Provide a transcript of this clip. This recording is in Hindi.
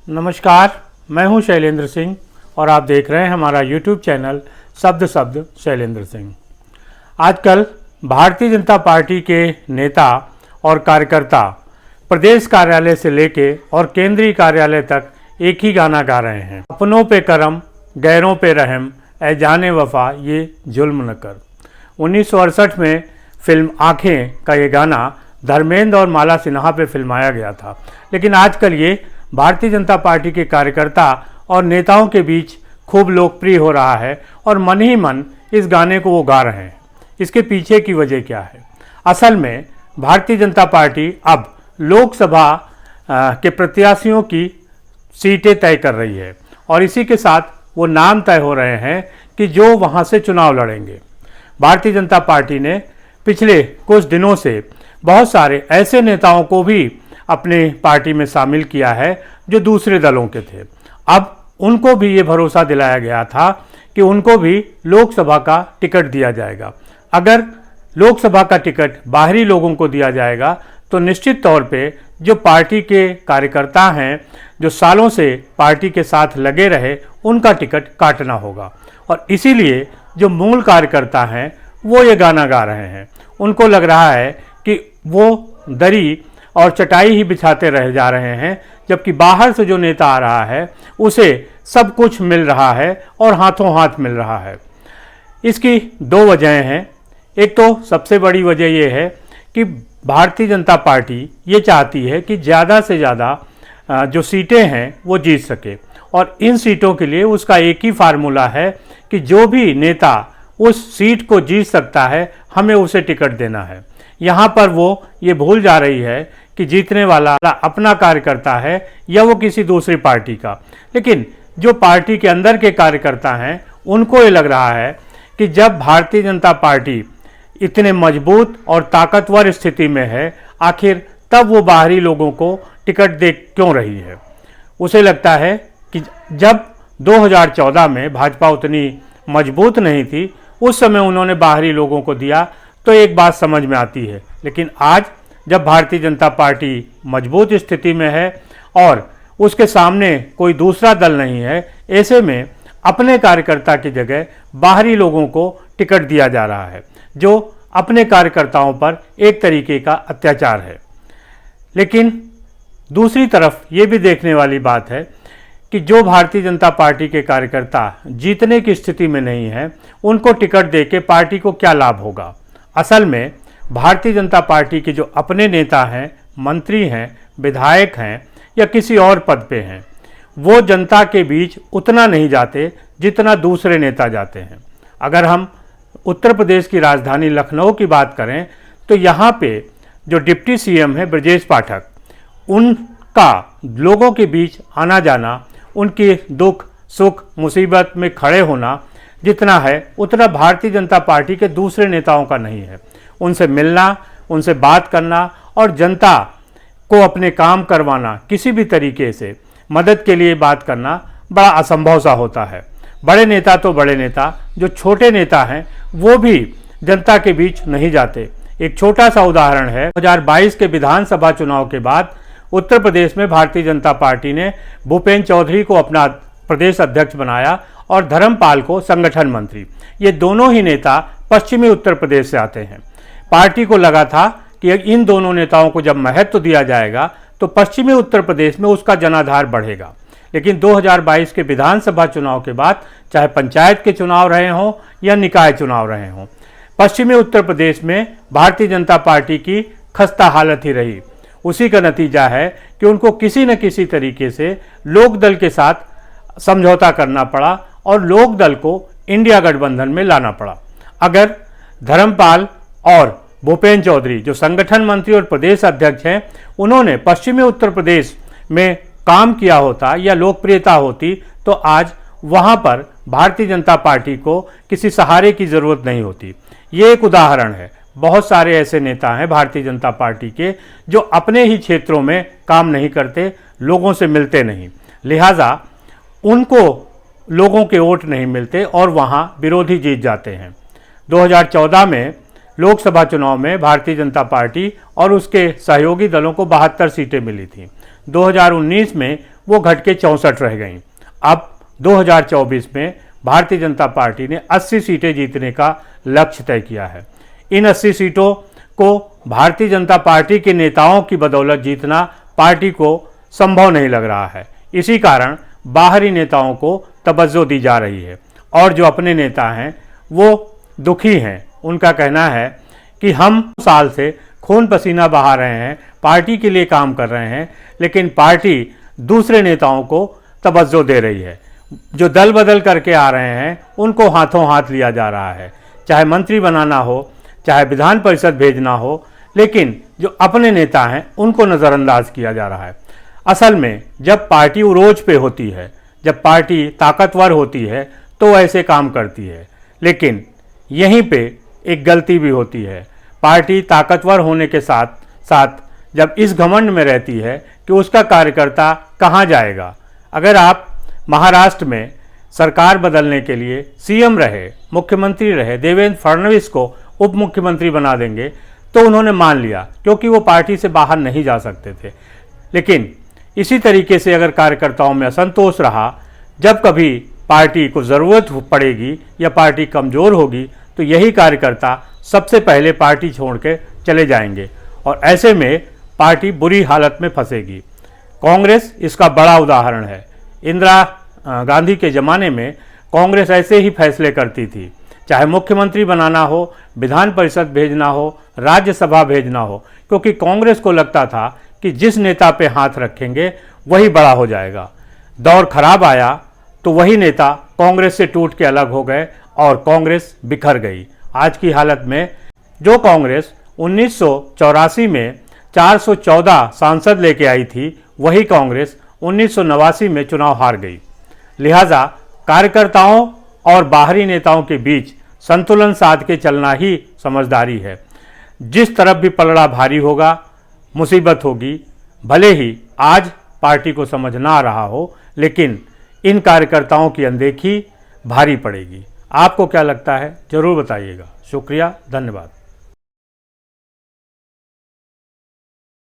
नमस्कार, मैं हूं शैलेंद्र सिंह और आप देख रहे हैं हमारा YouTube चैनल शब्द शब्द शैलेंद्र सिंह। आजकल भारतीय जनता पार्टी के नेता और कार्यकर्ता प्रदेश कार्यालय से लेके और केंद्रीय कार्यालय तक एक ही गाना गा रहे हैं, अपनों पे करम गैरों पे रहम ऐ जाने वफा ये जुल्म न कर। 1968 में फिल्म आँखें का ये गाना धर्मेंद्र और माला सिन्हा पे फिल्माया गया था, लेकिन आजकल ये भारतीय जनता पार्टी के कार्यकर्ता और नेताओं के बीच खूब लोकप्रिय हो रहा है और मन ही मन इस गाने को वो गा रहे हैं। इसके पीछे की वजह क्या है? असल में भारतीय जनता पार्टी अब लोकसभा के प्रत्याशियों की सीटें तय कर रही है और इसी के साथ वो नाम तय हो रहे हैं कि जो वहाँ से चुनाव लड़ेंगे। भारतीय जनता पार्टी ने पिछले कुछ दिनों से बहुत सारे ऐसे नेताओं को भी अपने पार्टी में शामिल किया है जो दूसरे दलों के थे। अब उनको भी ये भरोसा दिलाया गया था कि उनको भी लोकसभा का टिकट दिया जाएगा। अगर लोकसभा का टिकट बाहरी लोगों को दिया जाएगा तो निश्चित तौर पे जो पार्टी के कार्यकर्ता हैं, जो सालों से पार्टी के साथ लगे रहे, उनका टिकट काटना होगा। और इसीलिए जो मूल कार्यकर्ता हैं वो ये गाना गा रहे हैं। उनको लग रहा है कि वो दरी और चटाई ही बिछाते रह जा रहे हैं, जबकि बाहर से जो नेता आ रहा है उसे सब कुछ मिल रहा है और हाथों हाथ मिल रहा है। इसकी दो वजहें हैं। एक तो सबसे बड़ी वजह यह है कि भारतीय जनता पार्टी ये चाहती है कि ज़्यादा से ज़्यादा जो सीटें हैं वो जीत सके, और इन सीटों के लिए उसका एक ही फार्मूला है कि जो भी नेता उस सीट को जीत सकता है हमें उसे टिकट देना है। यहाँ पर वो ये भूल जा रही है कि जीतने वाला अपना कार्यकर्ता है या वो किसी दूसरी पार्टी का। लेकिन जो पार्टी के अंदर के कार्यकर्ता हैं उनको ये लग रहा है कि जब भारतीय जनता पार्टी इतने मजबूत और ताकतवर स्थिति में है, आखिर तब वो बाहरी लोगों को टिकट दे क्यों रही है। उसे लगता है कि जब 2014 में भाजपा उतनी मजबूत नहीं थी, उस समय उन्होंने बाहरी लोगों को दिया तो एक बात समझ में आती है। लेकिन आज जब भारतीय जनता पार्टी मजबूत स्थिति में है और उसके सामने कोई दूसरा दल नहीं है, ऐसे में अपने कार्यकर्ता की जगह बाहरी लोगों को टिकट दिया जा रहा है, जो अपने कार्यकर्ताओं पर एक तरीके का अत्याचार है। लेकिन दूसरी तरफ ये भी देखने वाली बात है कि जो भारतीय जनता पार्टी के कार्यकर्ता जीतने की स्थिति में नहीं है, उनको टिकट देके पार्टी को क्या लाभ होगा। असल में भारतीय जनता पार्टी के जो अपने नेता हैं, मंत्री हैं, विधायक हैं या किसी और पद पे हैं, वो जनता के बीच उतना नहीं जाते जितना दूसरे नेता जाते हैं। अगर हम उत्तर प्रदेश की राजधानी लखनऊ की बात करें तो यहाँ पे जो डिप्टी सीएम है ब्रजेश पाठक, उनका लोगों के बीच आना जाना, उनके दुख सुख मुसीबत में खड़े होना जितना है, उतना भारतीय जनता पार्टी के दूसरे नेताओं का नहीं है। उनसे मिलना, उनसे बात करना और जनता को अपने काम करवाना, किसी भी तरीके से मदद के लिए बात करना बड़ा असंभव सा होता है। बड़े नेता तो बड़े नेता, जो छोटे नेता हैं वो भी जनता के बीच नहीं जाते। एक छोटा सा उदाहरण है, 2022 के विधानसभा चुनाव के बाद उत्तर प्रदेश में भारतीय जनता पार्टी ने भूपेंद्र चौधरी को अपना प्रदेश अध्यक्ष बनाया और धर्मपाल को संगठन मंत्री। ये दोनों ही नेता पश्चिमी उत्तर प्रदेश से आते हैं। पार्टी को लगा था कि इन दोनों नेताओं को जब महत्व दिया जाएगा तो पश्चिमी उत्तर प्रदेश में उसका जनाधार बढ़ेगा। लेकिन 2022 के विधानसभा चुनाव के बाद, चाहे पंचायत के चुनाव रहे हों या निकाय चुनाव रहे हों, पश्चिमी उत्तर प्रदेश में भारतीय जनता पार्टी की खस्ता हालत ही रही। उसी का नतीजा है कि उनको किसी न किसी तरीके से लोकदल के साथ समझौता करना पड़ा और लोकदल को इंडिया गठबंधन में लाना पड़ा। अगर धर्मपाल और भूपेंद्र चौधरी, जो संगठन मंत्री और प्रदेश अध्यक्ष हैं, उन्होंने पश्चिमी उत्तर प्रदेश में काम किया होता या लोकप्रियता होती तो आज वहां पर भारतीय जनता पार्टी को किसी सहारे की जरूरत नहीं होती। ये एक उदाहरण है। बहुत सारे ऐसे नेता हैं भारतीय जनता पार्टी के जो अपने ही क्षेत्रों में काम नहीं करते, लोगों से मिलते नहीं, लिहाजा उनको लोगों के वोट नहीं मिलते और वहां विरोधी जीत जाते हैं। 2014 में लोकसभा चुनाव में भारतीय जनता पार्टी और उसके सहयोगी दलों को 72 सीटें मिली थी। 2019 में वो घट के 64 रह गईं। अब 2024 में भारतीय जनता पार्टी ने 80 सीटें जीतने का लक्ष्य तय किया है। इन 80 सीटों को भारतीय जनता पार्टी के नेताओं की बदौलत जीतना पार्टी को संभव नहीं लग रहा है। इसी कारण बाहरी नेताओं को तवज्जो दी जा रही है और जो अपने नेता हैं वो दुखी हैं। उनका कहना है कि हम साल से खून पसीना बहा रहे हैं, पार्टी के लिए काम कर रहे हैं, लेकिन पार्टी दूसरे नेताओं को तवज्जो दे रही है। जो दल बदल करके आ रहे हैं उनको हाथों हाथ लिया जा रहा है, चाहे मंत्री बनाना हो, चाहे विधान परिषद भेजना हो, लेकिन जो अपने नेता हैं उनको नज़रअंदाज किया जा रहा है। असल में जब पार्टी उरोज पे होती है, जब पार्टी ताकतवर होती है तो ऐसे काम करती है, लेकिन यहीं पे एक गलती भी होती है। पार्टी ताकतवर होने के साथ साथ जब इस घमंड में रहती है कि उसका कार्यकर्ता कहाँ जाएगा। अगर आप महाराष्ट्र में सरकार बदलने के लिए सीएम रहे, मुख्यमंत्री रहे, देवेंद्र फडणवीस को उप मुख्यमंत्री बना देंगे तो उन्होंने मान लिया, क्योंकि वो पार्टी से बाहर नहीं जा सकते थे। लेकिन इसी तरीके से अगर कार्यकर्ताओं में असंतोष रहा, जब कभी पार्टी को ज़रूरत पड़ेगी या पार्टी कमज़ोर होगी तो यही कार्यकर्ता सबसे पहले पार्टी छोड़ के चले जाएंगे और ऐसे में पार्टी बुरी हालत में फंसेगी। कांग्रेस इसका बड़ा उदाहरण है। इंदिरा गांधी के ज़माने में कांग्रेस ऐसे ही फैसले करती थी, चाहे मुख्यमंत्री बनाना हो, विधान परिषद भेजना हो, राज्यसभा भेजना हो, क्योंकि कांग्रेस को लगता था कि जिस नेता पे हाथ रखेंगे वही बड़ा हो जाएगा। दौर खराब आया तो वही नेता कांग्रेस से टूट के अलग हो गए और कांग्रेस बिखर गई। आज की हालत में जो कांग्रेस 1984 में 414 सांसद लेके आई थी, वही कांग्रेस 1989 में चुनाव हार गई। लिहाजा कार्यकर्ताओं और बाहरी नेताओं के बीच संतुलन साध के चलना ही समझदारी है। जिस तरफ भी पलड़ा भारी होगा, मुसीबत होगी। भले ही आज पार्टी को समझ ना आ रहा हो, लेकिन इन कार्यकर्ताओं की अनदेखी भारी पड़ेगी। आपको क्या लगता है, ज़रूर बताइएगा। शुक्रिया, धन्यवाद।